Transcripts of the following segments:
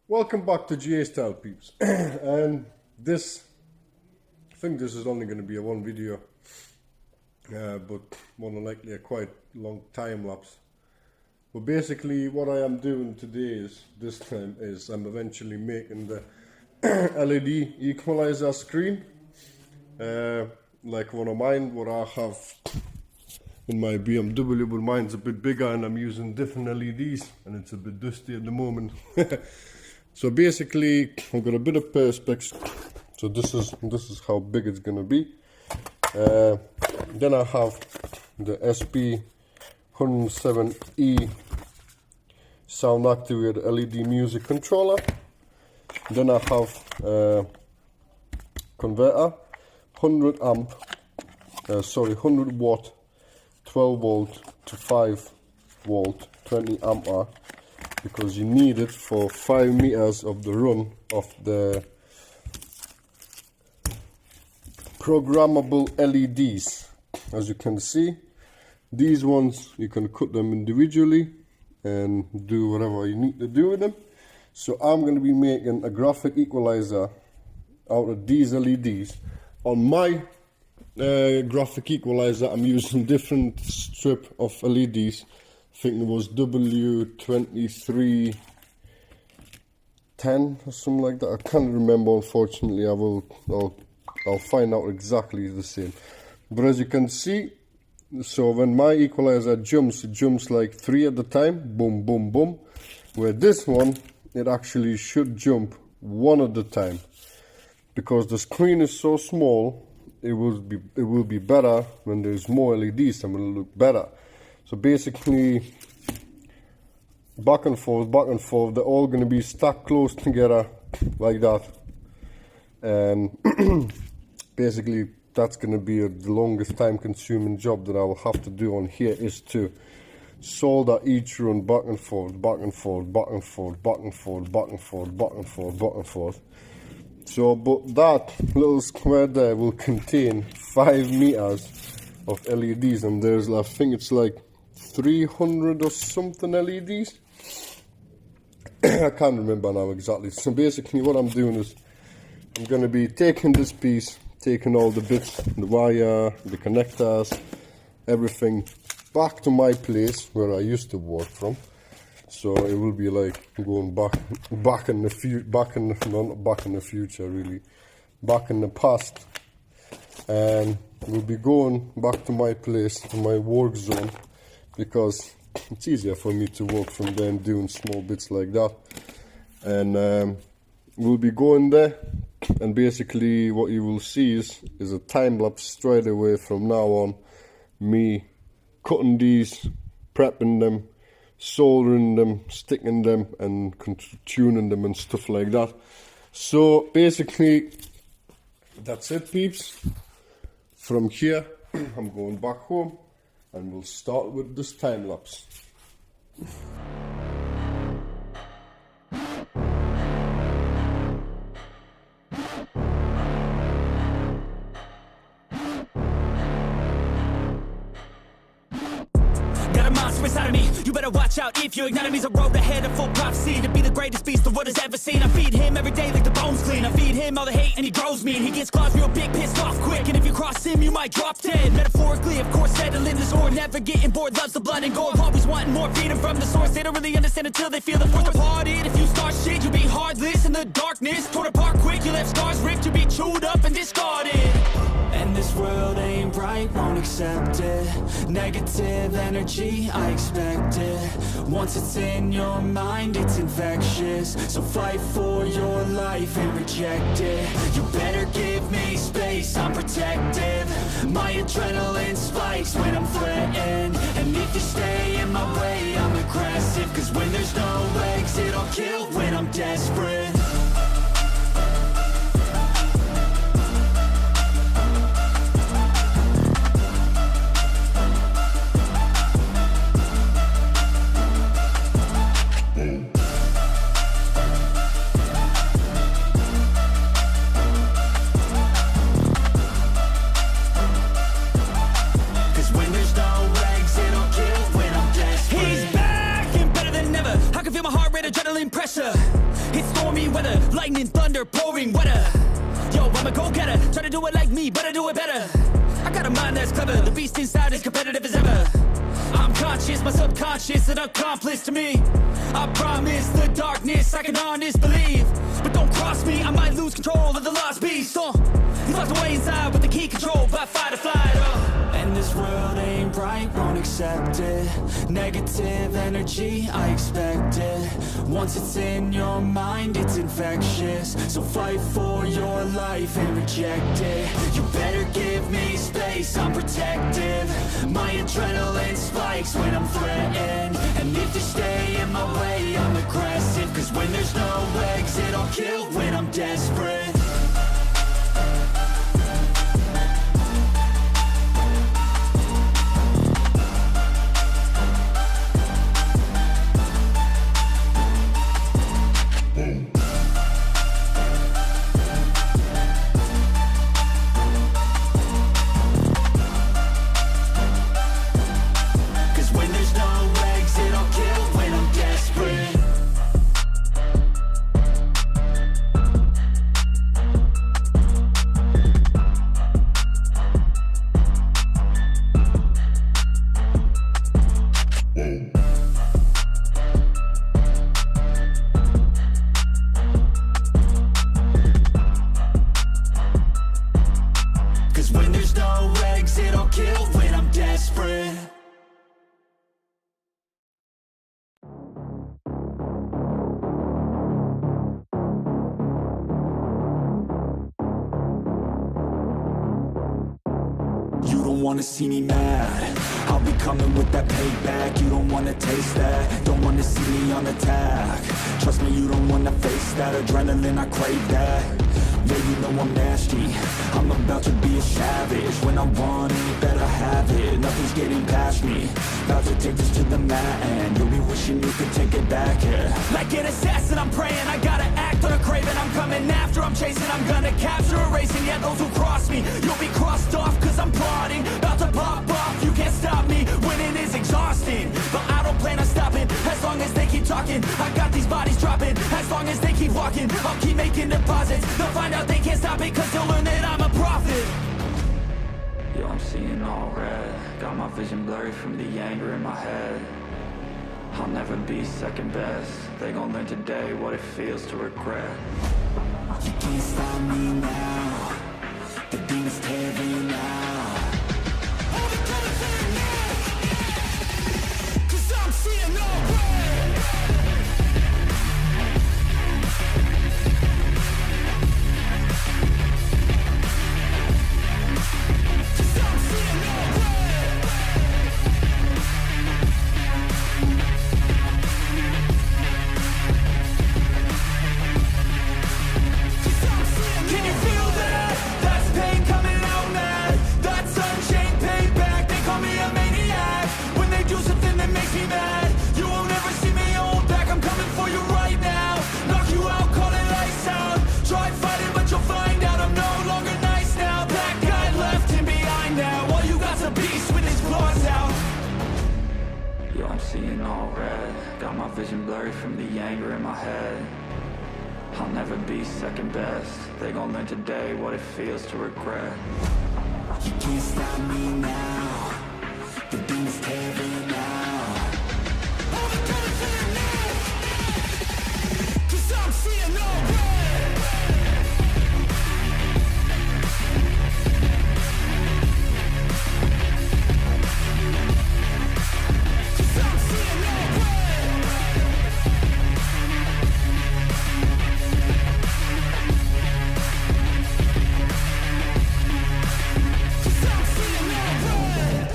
Welcome back to GA Style, peeps. And I think this is only going to be a one video, but more than likely a quite long time lapse. But basically what I am doing today this time is I'm eventually making the LED equalizer screen, like one of mine, what I have in my BMW, but mine's a bit bigger and I'm using different LEDs and it's a bit dusty at the moment. So basically I've got a bit of perspex, so this is how big it's gonna be. Then I have the SP107E sound activated LED music controller. Then I have converter, 100 watt 12 volt to 5 volt 20 ampere, because you need it for 5 meters of the run of the programmable LEDs. As you can see, these ones you can cut them individually and do whatever you need to do with them. So I'm going to be making a graphic equalizer out of these LEDs. On my graphic equalizer I'm using different strip of LEDs. I think it was W2812B or something like that. I can't remember, unfortunately. I'll find out exactly the same. But as you can see, so when my equalizer jumps, it jumps like 3 at a time, boom boom boom, where this one it actually should jump 1 at a time, because the screen is so small. It will be better when there's more LEDs and will look better. So basically, back and forth, they're all going to be stacked close together like that. And basically, that's going to be the longest time consuming job that I will have to do on here, is to solder each run back and forth. So, but that little square there will contain 5 meters of LEDs, and there's, I think it's like 300 or something LEDs. I can't remember now exactly. So basically what I'm doing is I'm going to be taking this piece, taking all the bits, the wire, the connectors, everything back to my place where I used to work from. So it will be like going back in the past, and we'll be going back to my place, to my work zone, because it's easier for me to work from there and doing small bits like that. And we'll be going there, and basically what you will see is a time lapse straight away from now on, me cutting these, prepping them, soldering them, sticking them, and tuning them and stuff like that. So basically that's it, peeps. From here I'm going back home and we'll start with this time lapse. Inside of me, you better watch out if you ignite me's a road ahead of full prophecy to be the greatest beast the world has ever seen. I feed him every day like the bones clean. I feed him all the hate and he grows mean. He gets claws real big, pissed off quick, and if you cross him you might drop dead. Metaphorically, of course, settling the score, never getting bored, loves the blood and gore, always wanting more, feeding from the source. They don't really understand until they feel the force departed. If you start shit, you'll be heartless in the darkness, torn apart quick, you left scars ripped, you'll be chewed up and discarded. And this world ain't right, won't accept it. Negative energy, I expect it. Once it's in your mind, it's infectious. So fight for your life and reject it. You better give me space, I'm protective. My adrenaline spikes when I'm threatened. And if you stay in my way, I'm aggressive. Cause when there's no exit, I'll kill when I'm desperate. Adrenaline pressure, It's stormy weather, lightning, thunder, pouring weather. Yo, I'm a go-getter, try to do it like me, but I do it better. I got a mind that's clever, the beast inside is competitive as ever. I'm conscious, my subconscious, an accomplice to me. I promise the darkness, I can honest believe. But don't cross me, I might lose control of the lost beast. He's locked away inside with the key control by fight or flight. And this world ain't right, won't accept it. Negative energy, I expect it. Once it's in your mind, it's infectious. So fight for your life and reject it. You better give me space, I'm protective. My adrenaline spikes when I'm threatened. And if you stay in my way, I'm aggressive. Cause when there's no exit, I'll kill when I'm desperate. Wanna see me mad, I'll be coming with that payback. You don't wanna taste that, don't wanna see me on attack. Trust me, you don't wanna face that adrenaline, I crave that. Yeah, you know I'm nasty, I'm about to be a savage. When I want it, better have it, nothing's getting past me. About to take this to the mat and you'll be wishing you could take it back, yeah. Like an assassin, I'm praying, I gotta act on a craving. I'm coming after, I'm chasing, I'm gonna capture, erasing. Yeah, those who cross me, you'll be crossed off. Cause I'm plotting, about to pop off. You can't stop me, winning is exhausting. But I don't plan on stopping, as long as they keep talking. I got these bodies dropping, as long as they keep walking. I'll keep making deposits, they'll find out they can't stop it. Cause they'll learn that I'm a prophet. Yo, I'm seeing all red, got my vision blurry from the anger in my head. I'll never be second best, they gon' learn today what it feels to regret. You can't stop me now, the demons tearing out. Hold it to the thing now, cause I'm seeing all red. Cause I'm seeing all red. Can you feel that? That's pain coming out mad. That's unchained payback. They call me a maniac when they do something that makes me mad. You won't ever see me hold back. I'm coming for you right now. Knock you out, call it lights out. Try fighting, but you'll find out I'm no longer nice now. That guy left him behind now. All you got's a beast with his claws out. Yo, I'm seeing all red. Got my vision blurry from the anger in my head. I'll never be second best. They gon' learn today what it feels to regret. You can't stop me now, the demons tearing out. Hold it to the thing now, cause I'm seeing all red. Cause I'm seeing all red. Cause I'm seeing all red.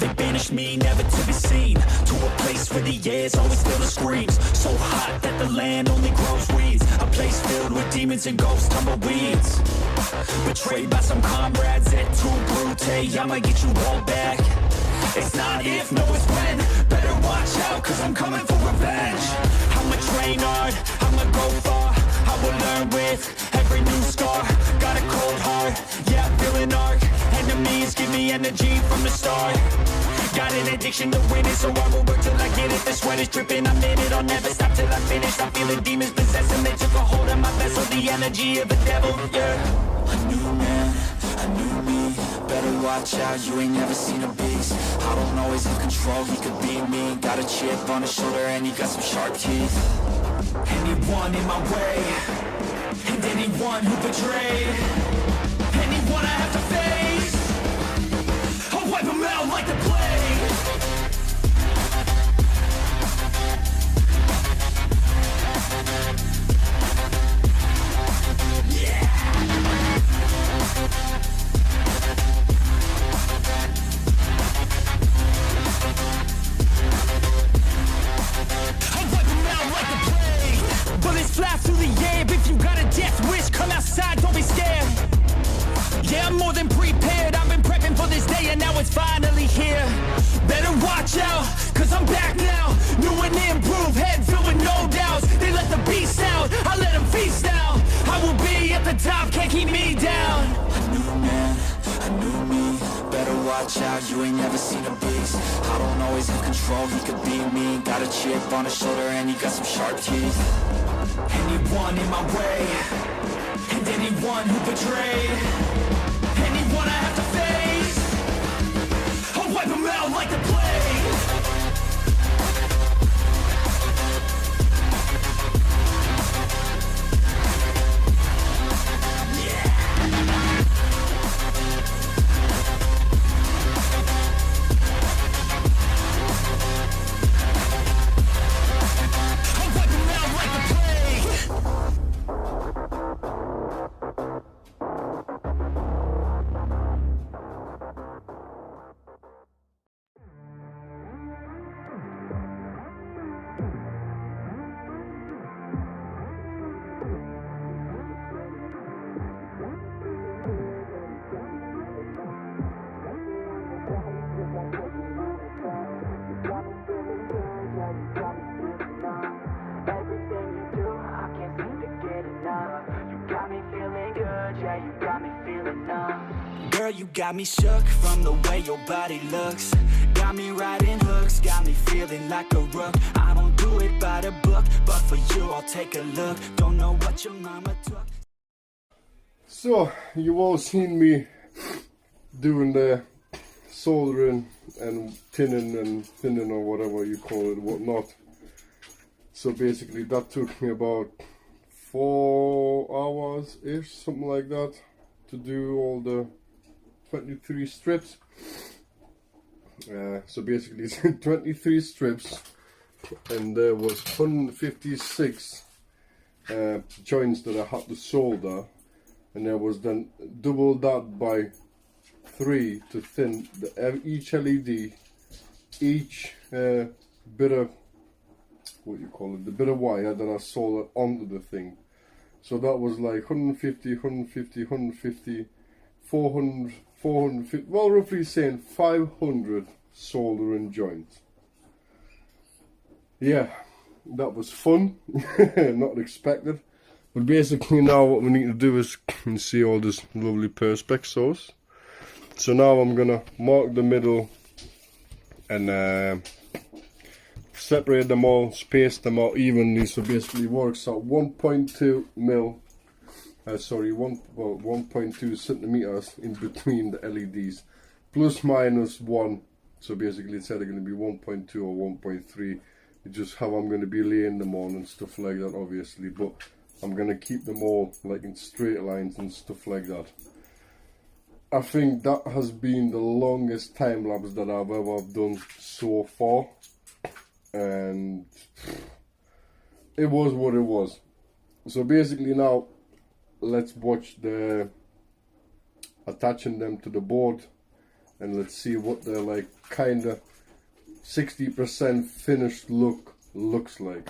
They banished me, never to be seen, to a place where the air's always filled with screams. So hot that the land only grows weeds. A place filled with demons and ghosts, tumbleweeds. Betrayed by some comrades at too brute. I might get you all back. It's not if, no it's when. Better watch out, cause I'm coming for revenge. I'ma train hard, I'ma go far. I will learn with every new scar. Got a cold heart, yeah, I'm feeling arc. Enemies give me energy from the start. Got an addiction to winning, so I will work till I get it. The sweat is dripping, I'm in it, I'll never stop till I finish. I'm feeling demons possessing, they took a hold of my vessel. The energy of a devil, yeah. A new man, a new me. Better watch out, you ain't never seen a beast. I don't always have control, he could be me. Got a chip on his shoulder and he got some sharp teeth. Anyone in my way, and anyone who betrayed, anyone I have to face, I'll wipe them out like the plague. Fly through the air, if you got a death wish, come outside, don't be scared. Yeah, I'm more than prepared, I've been prepping for this day and now it's finally here. Better watch out, cause I'm back now. New and improved, head filled with no doubts. They let the beast out, I let them feast now. I will be at the top, can't keep me down. A new man, a new me. Better watch out, you ain't never seen a beast. I don't always have control, he could be me. Got a chip on his shoulder and he got some sharp teeth. Anyone in my way, and anyone who betrayed, anyone I have to face, I'll wipe them out like the plague. Girl, you got me shook from the way your body looks. Got me riding hooks, got me feeling like a rook. I don't do it by the book, but for you I'll take a look. Don't know what your mama took. So, you've all seen me doing the soldering and thinning or whatever you call it, whatnot. So basically that took me about 4 hours-ish, something like that, to do all the 23 strips. So basically it's 23 strips, and there was 156 joints that I had to solder, and there was then double that by 3 to thin each LED, each bit of, what you call it, the bit of wire that I soldered onto the thing. So that was like 150, 150, 150, 400, 450, well, roughly saying 500 soldering joints. Yeah, that was fun, not expected. But basically now what we need to do is see all this lovely perspex sauce. So now I'm gonna mark the middle and separate them all, space them out evenly, so basically it works out 1.2 mil, 1.2 centimeters in between the LEDs, plus minus 1, so basically it's either going to be 1.2 or 1.3, it's just how I'm going to be laying them on and stuff like that, obviously, but I'm going to keep them all like in straight lines and stuff like that. I think that has been the longest time lapse that I've ever done so far, and it was what it was. So basically now let's watch the attaching them to the board, and let's see what the like kind of 60% finished look looks like.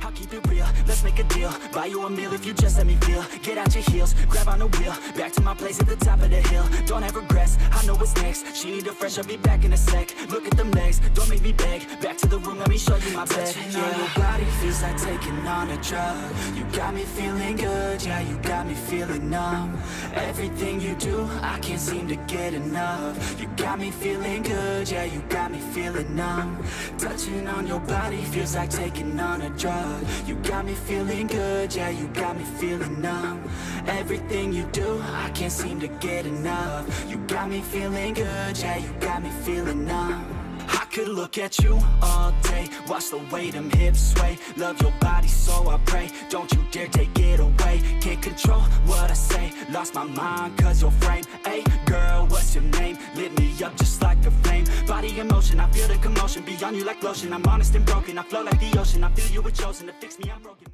I'll keep it real, let's make a deal. Buy you a meal if you just let me feel. Get out your heels, grab on the wheel. Back to my place at the top of the hill. Don't have regrets, I know what's next. She need a fresh, I'll be back in a sec. Look at them legs, don't make me beg. Back to the room, let me show you my bed. Touching on your body feels like taking on a drug. You got me feeling good, yeah, you got me feeling numb. Everything you do, I can't seem to get enough. You got me feeling good, yeah, you got me feeling numb. Touching on your body feels like taking on a drug. You got me feeling good, yeah, you got me feeling numb. Everything you do, I can't seem to get enough. You got me feeling good, yeah, you got me feeling numb. I could look at you all day, watch the way them hips sway. Love your body, so I pray, don't you dare take it away. Can't control what I say, lost my mind cause your frame. Hey girl, what's your name? Lit me up just like a flame. Body in motion, I feel the commotion. Beyond you like lotion, I'm honest and broken. I flow like the ocean, I feel you were chosen to fix me, I'm broken.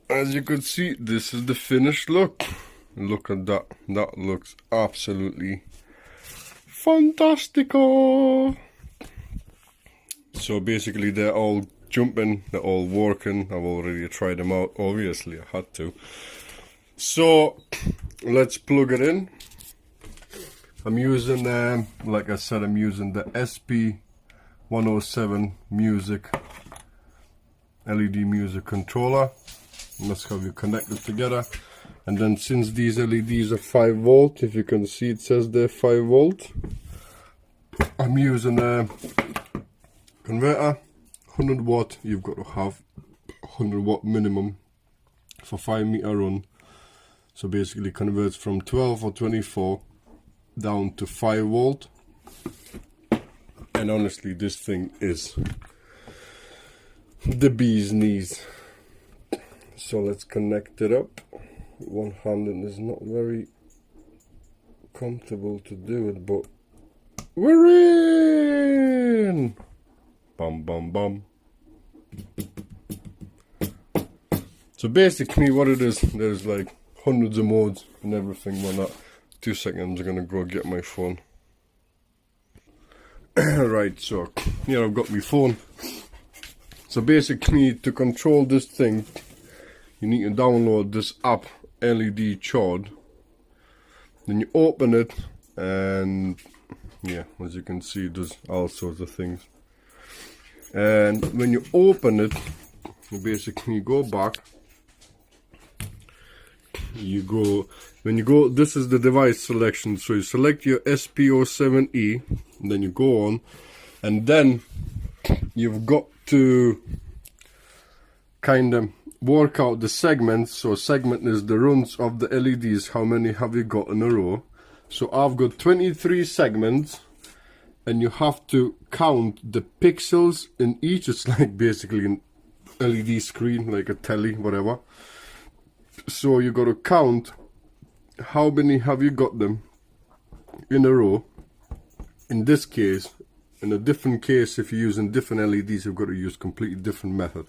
As you could see, this is the finished look. Look at that, that looks absolutely fantastico. So basically they're all jumping, they're all working. I've already tried them out, obviously I had to. So let's plug it in. I'm using, like I said, I'm using the SP107 music LED music controller. And that's how you connect it together. And then since these LEDs are 5 volt, if you can see it says they're 5 volt, I'm using a converter, 100 watt. You've got to have 100 watt minimum for 5 meter run. So basically converts from 12 or 24 down to 5 volt. And honestly, this thing is the bee's knees. So let's connect it up. One handed is not very comfortable to do it, but we're in. Bum bum bum. So basically what it is, there's like hundreds of modes and everything. Well, not 2 seconds, I'm gonna go get my phone. Right, so here I've got my phone. So basically to control this thing, you need to download this app, LED Chord. Then you open it and yeah, as you can see, it does all sorts of things. And when you open it, you basically go back. You go, when you go, this is the device selection. So you select your SP107E, and then you go on, and then you've got to kind of work out the segments. So segment is the runs of the LEDs. How many have you got in a row? So I've got 23 segments, and you have to count the pixels in each. It's like basically an LED screen, like a telly, whatever. So you got to count how many have you got them in a row. In this case, in a different case, if you're using different LEDs, you've got to use completely different method.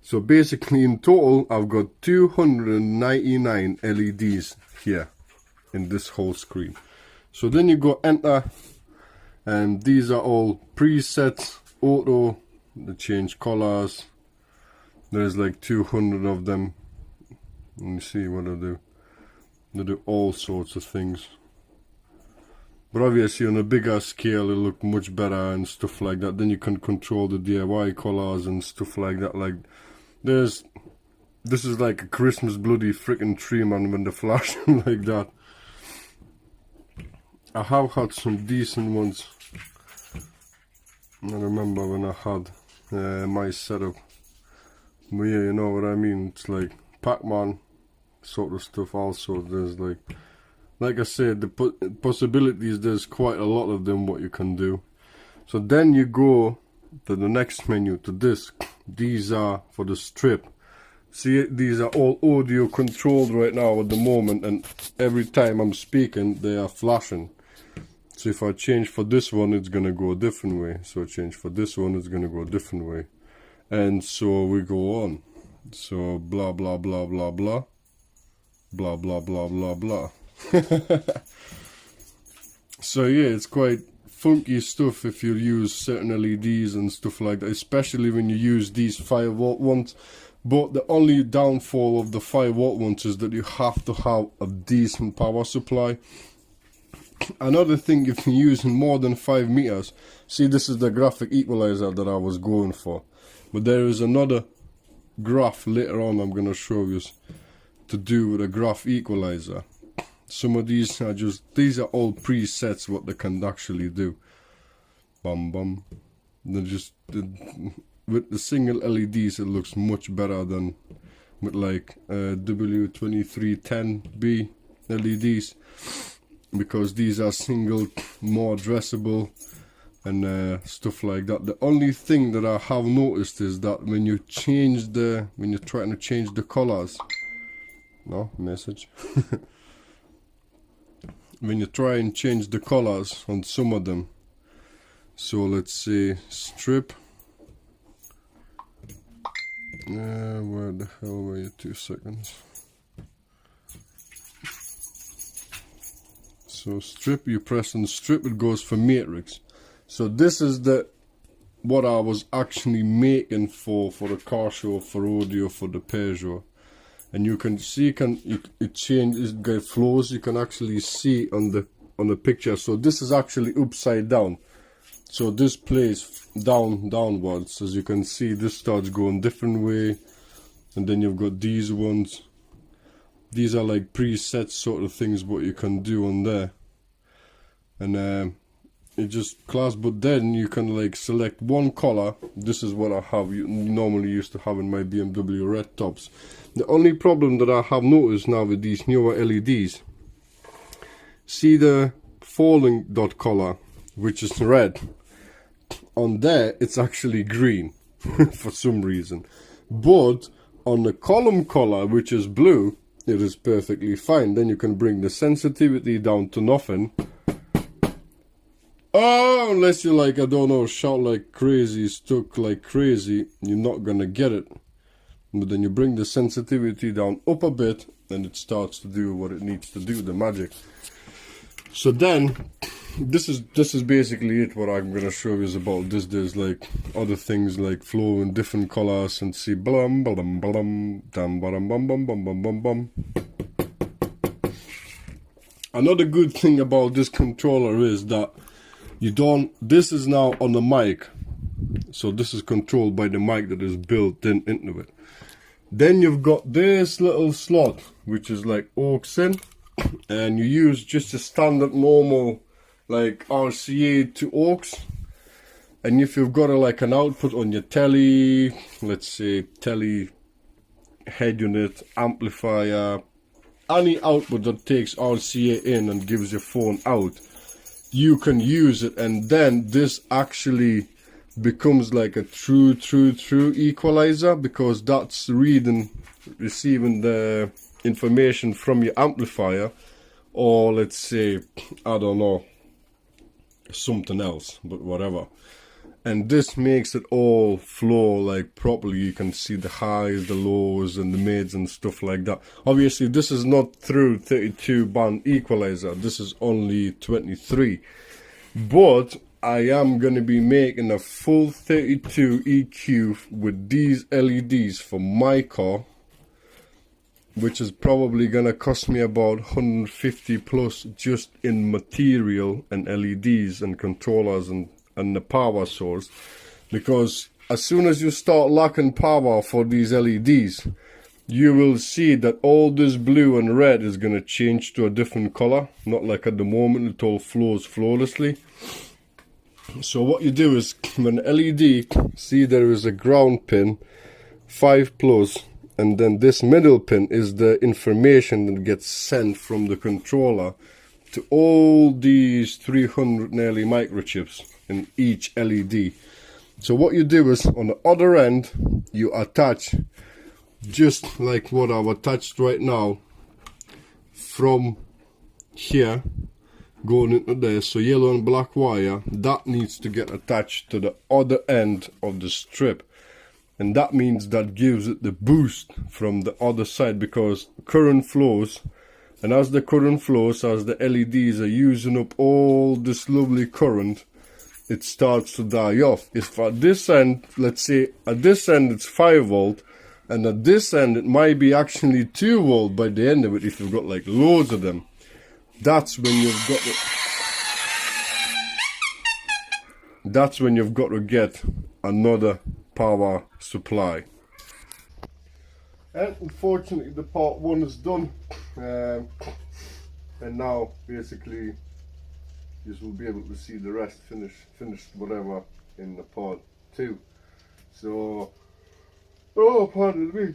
So basically in total, I've got 299 LEDs here in this whole screen. So then you go enter, and these are all presets, auto, they change colors. There's like 200 of them. Let me see what they do. They do all sorts of things. But obviously on a bigger scale it'll look much better and stuff like that. Then you can control the DIY colors and stuff like that. Like this is like a Christmas bloody freaking tree, man, when they're flashing like that. I have had some decent ones. I remember when I had my setup. But yeah, you know what I mean. It's like Pac-Man sort of stuff. Also there's like I said, the possibilities, there's quite a lot of them what you can do. So then you go to the next menu, to this. These are for the strip. See, these are all audio controlled right now at the moment, and every time I'm speaking they are flashing. So if I change for this one, it's gonna go a different way. So I change for this one, it's gonna go a different way. And so we go on. So blah blah blah blah blah blah blah blah blah blah. So yeah, it's quite funky stuff if you use certain LEDs and stuff like that, especially when you use these 5 volt ones. But the only downfall of the 5-volt ones is that you have to have a decent power supply. Another thing, if you're using more than 5 meters, see, this is the graphic equalizer that I was going for, but there is another graph later on I'm going to show you to do with a graph equalizer. Some of these are all presets what they can actually do. Bum bum. With the single LEDs it looks much better than with like W2812B LEDs, because these are single, more addressable and stuff like that. The only thing that I have noticed is that when you're trying to change the colors, when you try and change the colors on some of them, so let's say strip, where the hell were you, 2 seconds. So strip, you press on strip, it goes for matrix. So this is what I was actually making for the car show, for rodeo, for the Peugeot. And you can see it changes, it get flows. You can actually see on the picture. So this is actually upside down. So this plays downwards. As you can see, this starts going different way, and then you've got these ones. These are like preset sort of things what you can do on there, and it just class. But then you can like select one color. This is what I have. You normally used to have in my BMW red tops. The only problem that I have noticed now with these newer LEDs, see the falling dot color, which is red. On there it's actually green for some reason, but on the column color, which is blue, it is perfectly fine. Then you can bring the sensitivity down to nothing. Oh, unless you like, I don't know, shout like crazy, stuck like crazy, you're not gonna get it. But then you bring the sensitivity down up a bit, and it starts to do what it needs to do, the magic. So then this is basically it. What I'm gonna show you is about this. There's like other things like flow in different colors, and see blum blum blum dum bum bum bum bum bum bum bum. Another good thing about this controller is that this is now on the mic, so this is controlled by the mic that is built into it. Then you've got this little slot which is like aux in, and you use just a standard normal like RCA to aux. And if you've got like an output on your telly, let's say telly head unit, amplifier, any output that takes RCA in and gives your phone out, you can use it. And then this actually becomes like a true equalizer, because that's receiving the information from your amplifier, or let's say, I don't know, something else, but whatever. And this makes it all flow like properly. You can see the highs, the lows, and the mids and stuff like that. Obviously this is not through 32 band equalizer, this is only 23, but I am going to be making a full 32 EQ with these LEDs for my car, which is probably going to cost me about 150 plus just in material and LEDs and controllers and the power source. Because as soon as you start lacking power for these LEDs, you will see that all this blue and red is going to change to a different color. Not like at the moment, it all flows flawlessly. So what you do is, when LED, see there is a ground pin, 5 plus, and then this middle pin is the information that gets sent from the controller to all these 300 nearly microchips in each LED. So what you do is, on the other end, you attach, just like what I've attached right now, from here going into there. So yellow and black wire, that needs to get attached to the other end of the strip, and that means that gives it the boost from the other side, because current flows, and as the current flows, as the LEDs are using up all this lovely current, it starts to die off. If at this end, let's say at this end it's 5 volt, And at this end, it might be actually 2 volt by the end of it if you've got like loads of them. That's when you've got to, get another power supply. And unfortunately the part 1 is done, and now basically you will be able to see the rest finished whatever in the part 2. So, oh pardon me,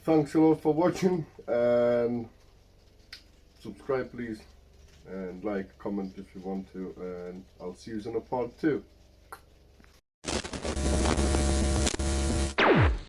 thanks a lot for watching, and subscribe please, and like, comment if you want to, and I'll see you in a part 2.